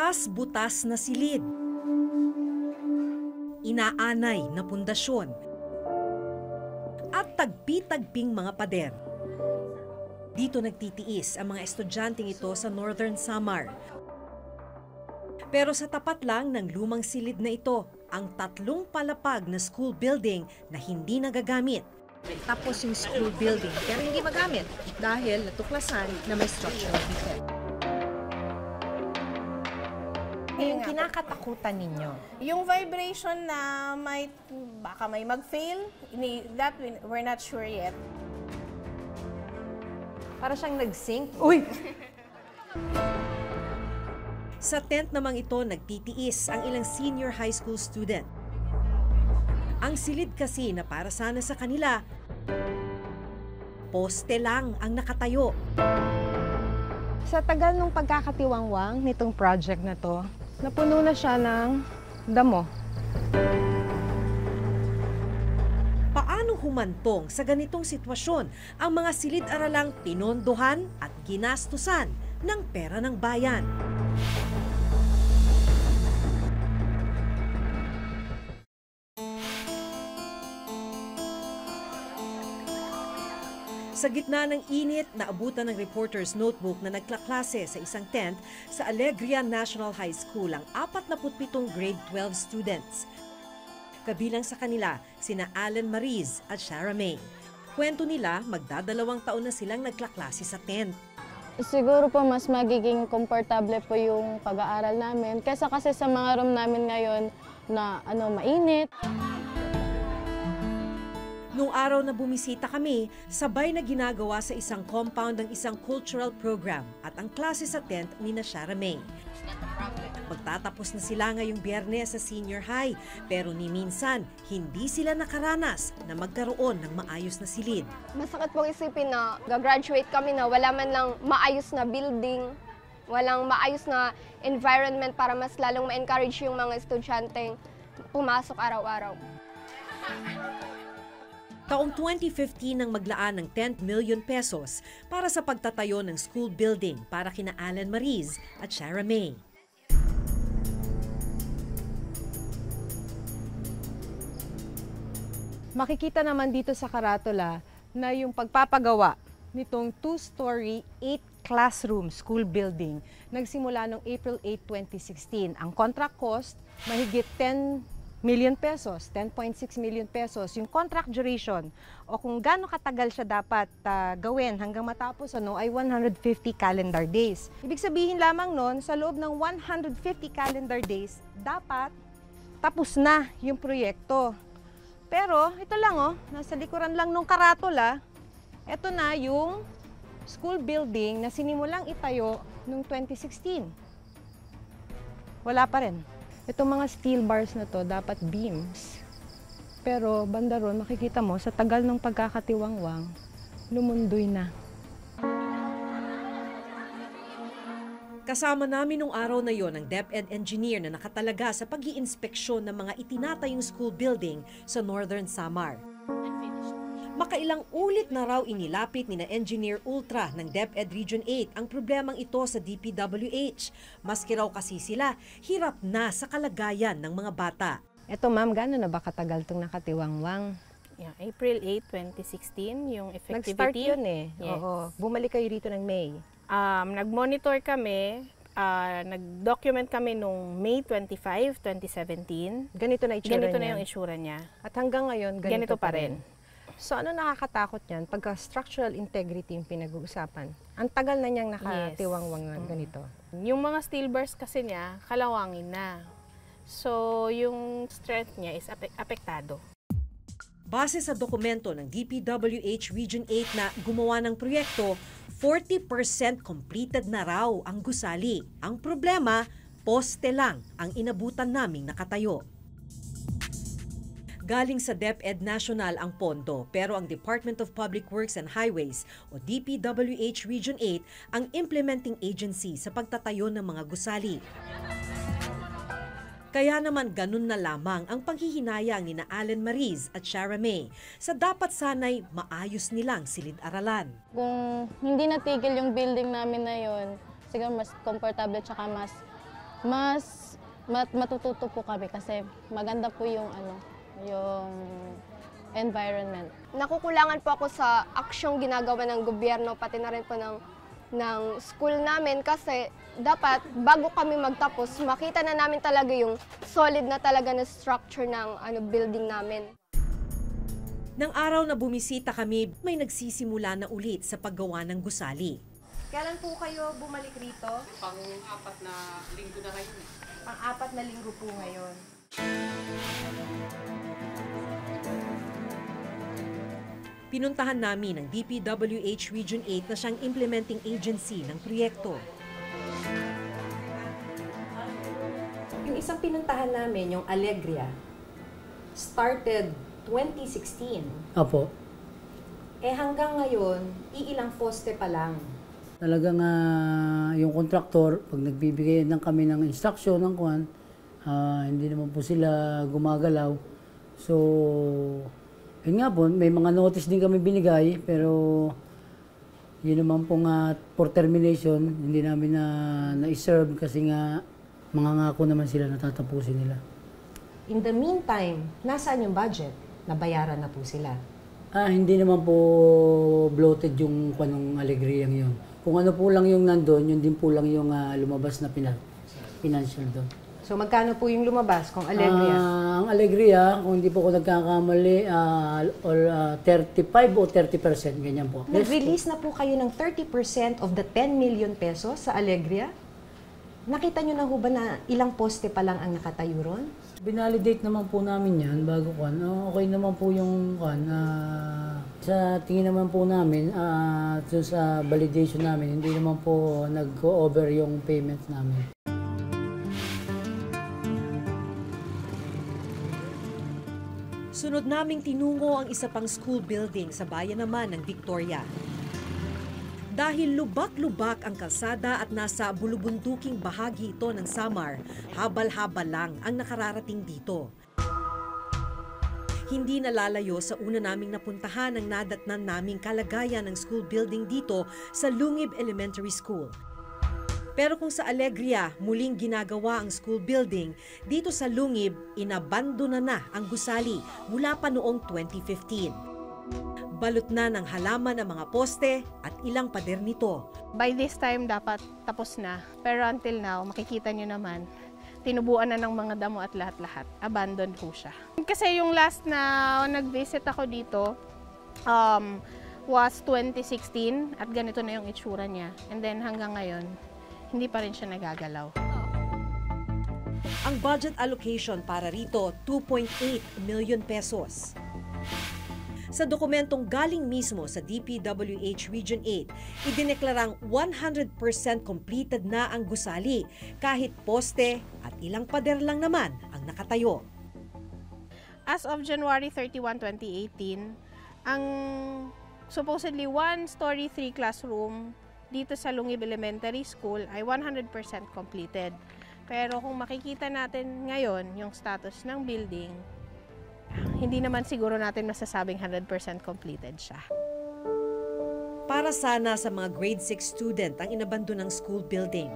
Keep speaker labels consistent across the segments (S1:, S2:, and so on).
S1: Butas-butas na silid. Inaanay na pundasyon. At tagpi-tagping mga pader. Dito nagtitiis ang mga estudyanteng ito sa Northern Samar. Pero sa tapat lang ng lumang silid na ito, ang 3 palapag na school building na hindi nagagamit.
S2: Tapos yung school building, pero hindi magamit dahil natuklasan na may structural defect. Yung kinakatakutan ninyo?
S3: Yung vibration na baka may mag-fail, that we're not sure yet.
S2: Para siyang nag-sync.
S3: Uy!
S1: Sa tent namang ito nagtitiis ang ilang senior high school student. Ang silid kasi na para sana sa kanila, poste lang ang nakatayo.
S4: Sa tagal ng pagkakatiwangwang nitong project na to, napuno na siya ng damo.
S1: Paano humantong sa ganitong sitwasyon ang mga silid-aralang pinondohan at ginastusan ng pera ng bayan? Sa gitna ng init, naabutan ng reporter's notebook na nagklaklase sa isang tent sa Alegria National High School ang 47 grade 12 students. Kabilang sa kanila, sina Allen Mariz at Shara May. Kwento nila, magdadalawang taon na silang nagklaklase sa tent.
S5: Siguro po mas magiging komportable po yung pag-aaral namin kaysa kasi sa mga room namin ngayon na mainit.
S1: Noong araw na bumisita kami, sabay na ginagawa sa isang compound ng isang cultural program at ang klase sa tent ni na Shara May. Magtatapos na sila ngayong Biyernes sa senior high, pero ni minsan, hindi sila nakaranas na magkaroon ng maayos na silid.
S6: Masakit pong isipin na gagraduate kami na wala man lang maayos na building, walang maayos na environment para mas lalong ma-encourage yung mga estudyanteng pumasok araw-araw.
S1: Taong 2015 nang maglaan ng 10 million pesos para sa pagtatayo ng school building para kina Allen Mariz at Shara May.
S4: Makikita naman dito sa karatula na yung pagpapagawa nitong 2-story, 8-classroom school building nagsimula noong April 8, 2016. Ang contract cost, mahigit 10 million pesos, 10.6 million pesos. Yung contract duration o kung gaano katagal siya dapat gawin hanggang matapos ay 150 calendar days. Ibig sabihin lamang nun, sa loob ng 150 calendar days, dapat tapos na yung proyekto. Pero ito lang nasa likuran lang nung karatula, ito na yung school building na sinimulang itayo noong 2016. Wala pa rin. Itong mga steel bars na to, dapat beams. Pero banda ron, makikita mo, sa tagal ng pagkakatiwangwang, lumundoy na.
S1: Kasama namin nung araw na yon ang DepEd engineer na nakatalaga sa pag-iinspeksyon ng mga itinatayong school building sa Northern Samar. Makailang ulit na raw inilapit ni na Engineer Ultra ng DepEd Region 8 ang problemang ito sa DPWH. Maski raw kasi sila, hirap na sa kalagayan ng mga bata.
S4: Eto ma'am, gano'n na ba katagal itong nakatiwangwang?
S3: Yeah, April 8, 2016, yung effectivity.
S4: Nag-start yun
S3: Yes.
S4: Oo. Bumalik kayo rito ng May.
S3: Nag-monitor kami, nag-document kami nung May 25, 2017.
S4: Ganito na itsura
S3: Ganito
S4: niya.
S3: na yung itsura niya.
S4: At hanggang ngayon, ganito
S3: pa rin.
S4: So ano nakakatakot niyan? Pagka structural integrity yung pinag-uusapan. Ang tagal na niyang nakatiwangwang ganito.
S3: Yung mga steel bars kasi niya, kalawangin na. So yung strength niya is apektado.
S1: Base sa dokumento ng DPWH Region 8 na gumawa ng proyekto, 40% completed na raw ang gusali. Ang problema, poste lang ang inabutan naming nakatayo. Galing sa DepEd National ang pondo, pero ang Department of Public Works and Highways o DPWH Region 8 ang implementing agency sa pagtatayo ng mga gusali. Kaya naman ganun na lamang ang panghihinayang ni na Allen Mariz at Shara May sa dapat sanay maayos nilang silid-aralan.
S5: Kung hindi natigil yung building namin na yun, siguro mas komportable tsaka mas mas matututo po kami kasi maganda po yung yung environment.
S6: Nakukulangan po ako sa aksyong ginagawa ng gobyerno, pati na rin po ng school namin kasi dapat bago kami magtapos, makita na namin talaga yung solid na talaga na structure ng building namin.
S1: Nang araw na bumisita kami, may nagsisimula na ulit sa paggawa ng gusali.
S2: Kailan po kayo bumalik rito?
S7: Pang-apat na linggo na ngayon.
S2: Pang-4 na linggo po ngayon.
S1: Pinuntahan namin ang DPWH Region 8 na siyang implementing agency ng proyekto.
S2: Yung isang pinuntahan namin, yung Alegria, started 2016.
S8: Opo.
S2: Hanggang ngayon, iilang poste pa lang.
S8: Talagang yung kontraktor, pag nagbibigay ng kami ng instruction ng kuwan, hindi naman po sila gumagalaw. So, yun nga po, may mga notice din kami binigay, pero yun naman po nga for termination, hindi namin na-serve kasi nga mangangako naman sila na tatapusin nila.
S2: In the meantime, nasaan yung budget? Nabayaran na po sila.
S8: Hindi naman po bloated yung kanong Alegria yun. Kung ano po lang yung nandun, yun din po lang yung lumabas na financial doon.
S2: So magkano po yung lumabas kung Alegria?
S8: Ang Alegria, kung hindi po ako nagkakamali, 35 o 30%, ganyan po.
S2: Nag-release na po kayo ng 30% of the 10 million pesos sa Alegria? Nakita nyo na ho ba na ilang poste pa lang ang nakatayo ron?
S8: Binalidate naman po namin yan bago kan. Okay naman po yung kan. Sa tingin naman po namin, sa validation namin, hindi naman po nag-go-over yung payments namin.
S1: Sunod naming tinungo ang isa pang school building sa bayan naman ng Victoria. Dahil lubak-lubak ang kalsada at nasa bulubunduking bahagi ito ng Samar, habal-habal lang ang nakararating dito. Hindi nalalayo sa una naming napuntahan ang nadatnan naming kalagayan ng school building dito sa Lungib Elementary School. Pero kung sa Alegria muling ginagawa ang school building, dito sa Lungib, inabandona na ang gusali mula pa noong 2015. Balot na ng halaman ang mga poste at ilang pader nito.
S3: By this time, dapat tapos na. Pero until now, makikita nyo naman, tinubuan na ng mga damo at lahat-lahat. Abandoned po siya. Kasi yung last na nag-visit ako dito was 2016 at ganito na yung itsura niya. And then hanggang ngayon, hindi pa rin siya nagagalaw.
S1: Ang budget allocation para rito, 2.8 million pesos. Sa dokumentong galing mismo sa DPWH Region 8, idineklarang 100% completed na ang gusali kahit poste at ilang pader lang naman ang nakatayo.
S3: As of January 31, 2018, ang supposedly 1-story 3 classroom dito sa Lungib Elementary School ay 100% completed. Pero kung makikita natin ngayon yung status ng building, hindi naman siguro natin masasabing 100% completed siya.
S1: Para sana sa mga grade 6 student ang inabandon ng school building.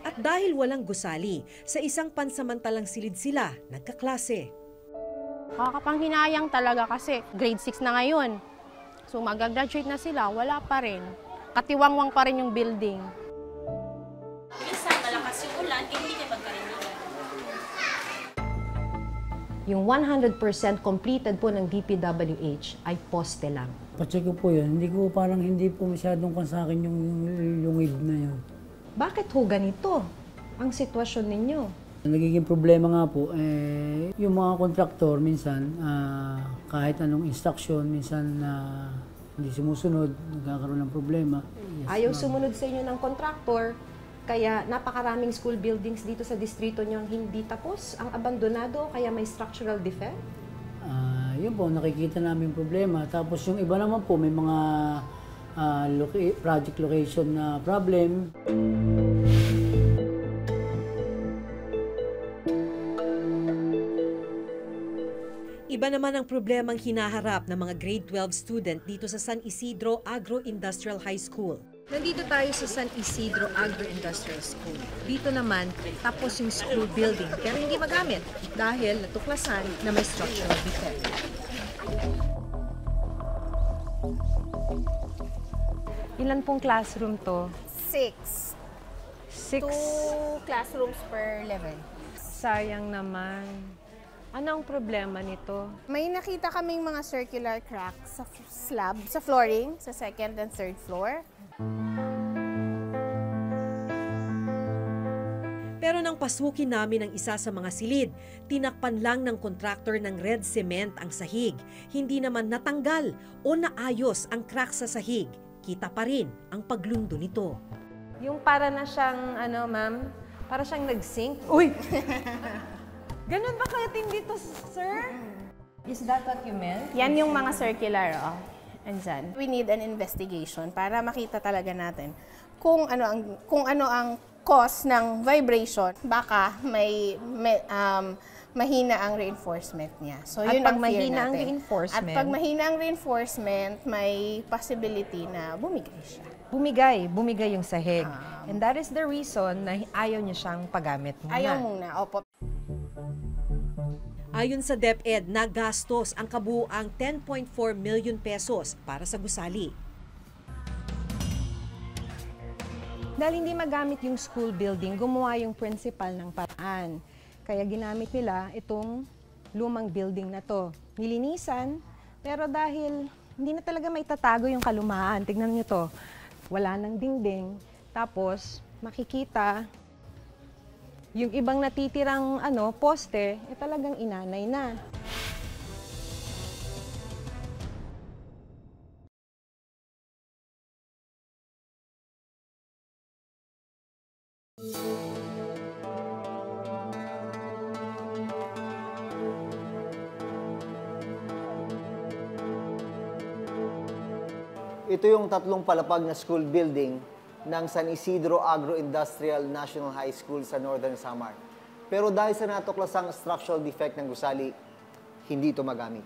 S1: At dahil walang gusali, sa isang pansamantalang silid sila nagkaklase.
S3: Kakapanghinayang talaga kasi grade 6 na ngayon. So mag-graduate na sila, wala pa rin. Katiwangwang pa rin yung building.
S9: Minsan malakas yung ulan, hindi kayo magkarinigan.
S2: Yung 100% completed po ng DPWH ay poste lang.
S8: Pacheck ko po yun, hindi po masyadong sa akin yung id na yun.
S2: Bakit ho ganito ang sitwasyon ninyo?
S8: Nagiging problema nga po, yung mga kontraktor minsan, kahit anong instruction, minsan hindi sumusunod, nagkakaroon ng problema. Yes,
S2: Ayaw sumunod sa inyo ng kontraktor, kaya napakaraming school buildings dito sa distrito nyo ang hindi tapos, ang abandonado, kaya may structural defect?
S8: Yun po, nakikita namin problema. Tapos yung iba naman po, may mga project location na problem.
S1: Iba naman ang problemang hinaharap ng mga grade 12 student dito sa San Isidro Agro-Industrial High School.
S4: Nandito tayo sa San Isidro Agro-Industrial School. Dito naman, tapos yung school building, pero hindi magamit dahil natuklasan na may structural defect. Ilan pong classroom to?
S3: 6.
S4: 6.
S3: 2 classrooms per level.
S4: Sayang naman. Ano ang problema nito?
S3: May nakita kaming mga circular cracks sa slab, sa flooring, sa second and third floor.
S1: Pero nang pasukin namin ang isa sa mga silid, tinakpan lang ng kontraktor ng red cement ang sahig. Hindi naman natanggal o naayos ang crack sa sahig. Kita pa rin ang paglundo nito.
S4: Yung para na siyang, ma'am, para siyang nag-sink. Uy! Ganun ba kaya tindi to, sir? Is that what you meant?
S3: Yan yung mga circular, andyan. We need an investigation para makita talaga natin kung ano ang cause ng vibration. Baka mahina ang reinforcement niya. So yun ang fear natin. At pag mahina ang reinforcement, may possibility na bumigay siya.
S4: Bumigay yung sahig. And that is the reason na ayaw niya siyang paggamit muna.
S3: Ayaw muna, opo.
S1: Ayon sa DepEd, nagastos ang kabuuang 10.4 million pesos para sa gusali.
S4: Dahil hindi magamit yung school building, gumawa yung principal ng paraan. Kaya ginamit nila itong lumang building na to. Nilinisan, pero dahil hindi na talaga maitatago yung kalumaan. Tignan niyo to. Wala nang dingding. Tapos, makikita yung ibang natitirang poste, talagang inanay na.
S10: Ito yung tatlong palapag na school building ng San Isidro Agro-Industrial National High School sa Northern Samar. Pero dahil sa natuklasang structural defect ng gusali, hindi ito magamit.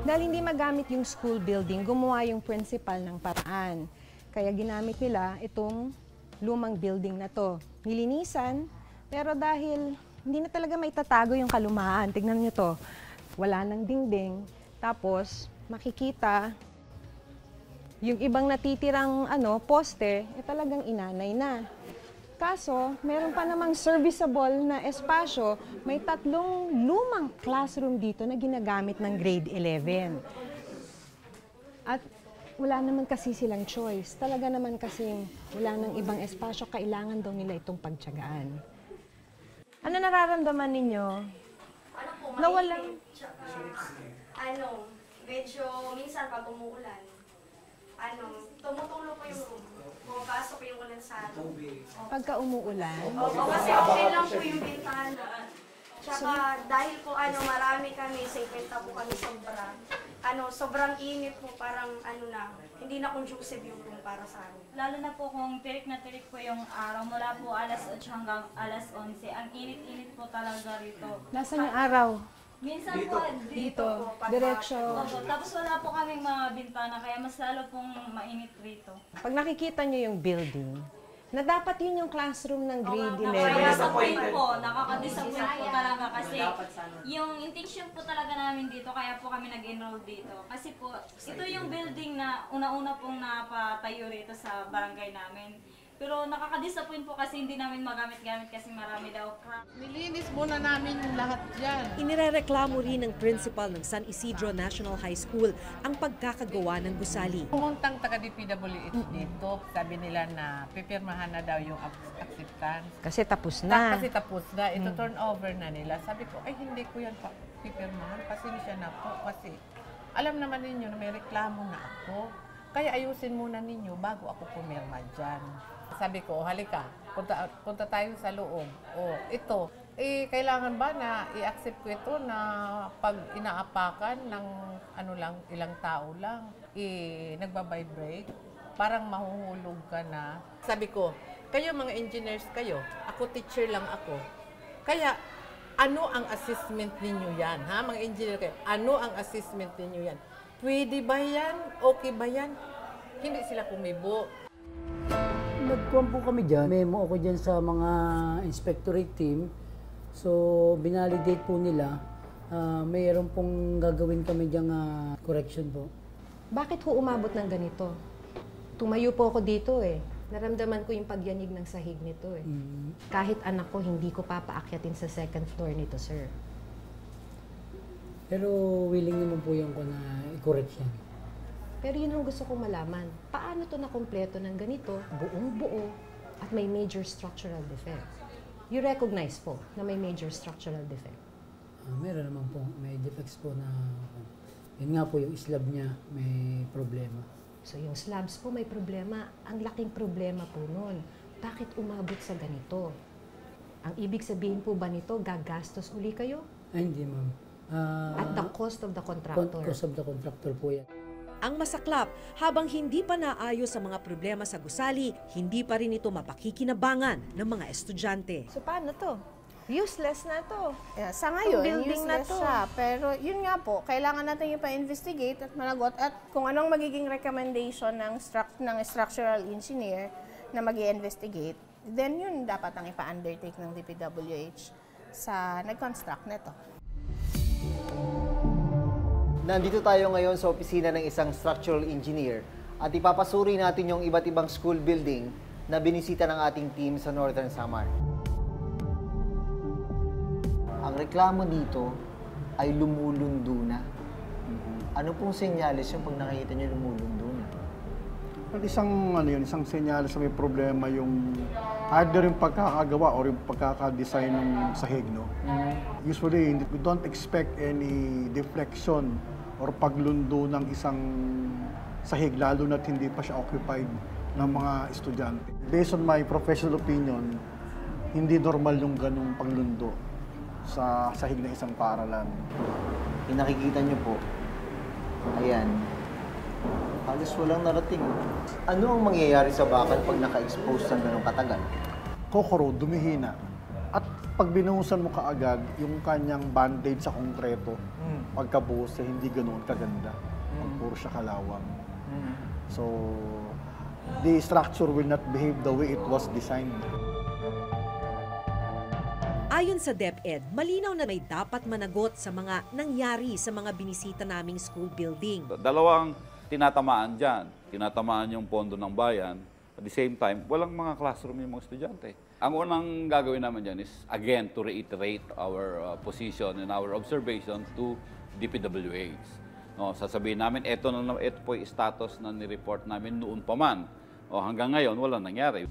S4: Dahil hindi magamit yung school building, gumawa yung principal ng paraan. Kaya ginamit nila itong lumang building na to. Nilinisan, pero dahil hindi na talaga maitatago yung kalumaan. Tignan niyo to. Wala nang dingding. Tapos, makikita yung ibang natitirang poste, talagang inanay na. Kaso, meron pa namang serviceable na espasyo, may 3 lumang classroom dito na ginagamit ng grade 11. At wala naman kasi silang choice. Talaga naman kasing wala nang ibang espasyo, kailangan daw nila itong pagtiyagaan. Ano nararamdaman ninyo? Nawalang...
S6: Medyo minsan pag umuulan, tumutulo po yung room. Pumapasok yung ulan sa room.
S4: Pagka umuulan?
S6: Opo, kasi okay lang po yung bintana. Tsaka dahil po marami kami, 50 po kami sobra. Sobrang init po, parang hindi na conducive yung room para sa amin.
S9: Lalo na po kung tirik na tirik po yung araw, mula po alas 8 hanggang alas 11. Ang init-init po talaga rito.
S4: Nasaan yung araw?
S9: Minsan dito. Po, dito po.
S4: Diretso.
S9: Opo, tapos wala po kaming mga bintana, kaya mas lalo pong mainit rito.
S4: Pag nakikita nyo yung building, na dapat yun yung classroom ng grade 11.
S9: Nakaka-disappoint po talaga kasi yung intention po talaga namin dito, kaya po kami nag-enroll dito. Kasi po, ito yung building na una-una pong napatayo rito sa barangay namin. Pero nakaka-disappoint po kasi hindi namin magamit-gamit kasi marami daw crack.
S7: Nilinis muna namin yung lahat dyan.
S1: Inirereklamo rin ng principal ng San Isidro National High School ang pagkakagawa ng gusali.
S7: Pumuntang taga-DPWH dito, sabi nila na pipirmahan na daw yung acceptance.
S4: Kasi tapos na.
S7: Kasi tapos na, ito turn over na nila. Sabi ko, ay hindi ko yan pipirmahan, pasensya na po. Kasi alam naman ninyo na may reklamo na ako. Kaya ayusin muna ninyo bago ako pumirma dyan. Sabi ko, halika, punta tayo sa loob. Ito, kailangan ba na i-accept ko ito na pag inaapakan ng ilang tao lang, nagbabibrate, parang mahuhulog ka na. Sabi ko, kayo mga engineers kayo, ako teacher lang ako. Kaya, ano ang assessment ninyo yan? Mga engineer kayo, ano ang assessment ninyo yan? Pwede ba yan? Okay ba yan? hindi sila kumibo.
S8: Nagkuhan po kami dyan. Memo ako dyan sa mga inspectorate team. So, binalidate po nila. Mayroon pong gagawin kami dyan correction po.
S2: Bakit ho umabot ng ganito? Tumayo po ako dito eh. Naramdaman ko yung pagyanig ng sahig nito eh. Kahit anak ko, hindi ko papaakyatin sa second floor nito, sir.
S8: Pero willing naman po yung ko na i-correct yan.
S2: Pero yun ang gusto kong malaman. Paano to nakumpleto ng ganito, buong-buo, at may major structural defect? You recognize po na may major structural defect?
S8: Meron naman po. May defects po na... Yun nga po, yung slab niya may problema.
S2: So yung slabs po may problema. Ang laking problema po nun. Bakit umabot sa ganito? Ang ibig sabihin po ba nito, gagastos uli kayo?
S8: Ay, hindi ma'am.
S2: At the cost of the contractor?
S8: Cost of the contractor po yan.
S1: Ang masaklap, habang hindi pa naayos sa mga problema sa gusali, hindi pa rin ito mapakikinabangan ng mga estudyante.
S4: So paano to? Useless na to.
S3: Yeah, sa ngayon,
S4: building na
S3: useless
S4: to.
S3: siya. Pero yun nga po, kailangan natin yung pa-investigate at managot at kung anong magiging recommendation ng structural engineer na mag-i-investigate, then yun dapat ang ipa-undertake ng DPWH sa nag-construct nito.
S10: Nandito tayo ngayon sa opisina ng isang structural engineer at ipapasuri natin yung iba't ibang school building na binisita ng ating team sa Northern Samar. Ang reklamo dito ay lumulundo na. Ano pong senyalis yung pag nakikita nyo lumulundo na?
S11: Isang senyales na may problema yung either yung pagkakagawa or yung pagkakadesign ng sahig, no? Usually, we don't expect any deflection or paglundo ng isang sahig, lalo na't hindi pa siya occupied ng mga estudyante. Based on my professional opinion, hindi normal yung ganung paglundo sa sahig ng isang paaralan.
S10: Yung nakikita nyo po, ayan, halos walang narating. Ano ang mangyayari sa bakal pag naka-expose ng ganong katagal?
S11: Kokoro, dumihina. At pag binuhusan mo kaagad, yung kanyang band-aid sa konkreto, pagkabuhos siya, hindi ganoon kaganda. Puro siya kalawang. So, the structure will not behave the way it was designed.
S1: Ayon sa DepEd, malinaw na may dapat managot sa mga nangyari sa mga binisita naming school building.
S12: Dalawang tinatamaan dyan. Tinatamaan yung pondo ng bayan. At the same time, walang mga classroom yung mga estudyante. Ang unang gagawin naman dyan is, again, to reiterate our position and our observation to DPWH. No, sasabihin namin, ito po yung status na nireport namin noon pa man. Hanggang ngayon, walang nangyari.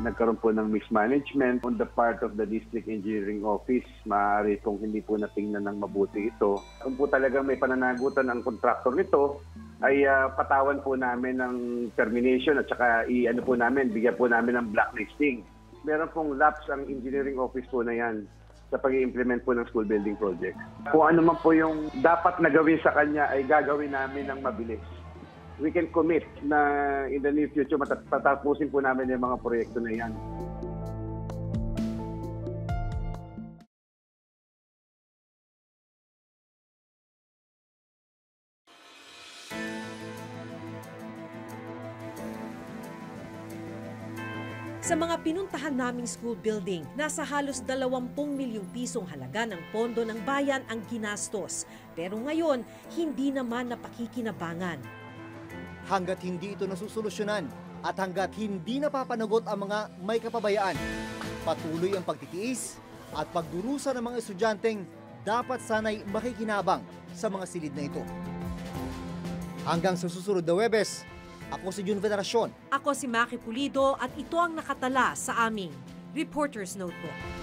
S13: Nagkaroon po ng mismanagement on the part of the District Engineering Office. Maaari kung hindi po natingnan ng mabuti ito. Kung po talagang may pananagutan ang kontraktor nito, ay patawan po namin ng termination at saka bigyan po namin ng blacklisting. Meron pong lapse ang engineering office po na yan sa pag-i-implement po ng school building project. Kung ano man po yung dapat na gawin sa kanya ay gagawin namin ng mabilis. We can commit na in the near future matatapusin po namin yung mga proyekto na yan.
S1: Sa mga pinuntahan naming school building, nasa halos 20 milyong pisong halaga ng pondo ng bayan ang ginastos. Pero ngayon, hindi naman napakikinabangan.
S10: Hanggat hindi ito nasusolusyonan at hanggat hindi napapanagot ang mga may kapabayaan, patuloy ang pagtitiis at pagdurusa ng mga estudyanteng dapat sanay makikinabang sa mga silid na ito. Hanggang sa susunod na Huwebes, ako si Jun Veneracion.
S1: Ako si Maki Pulido at ito ang nakatala sa aming Reporter's Notebook.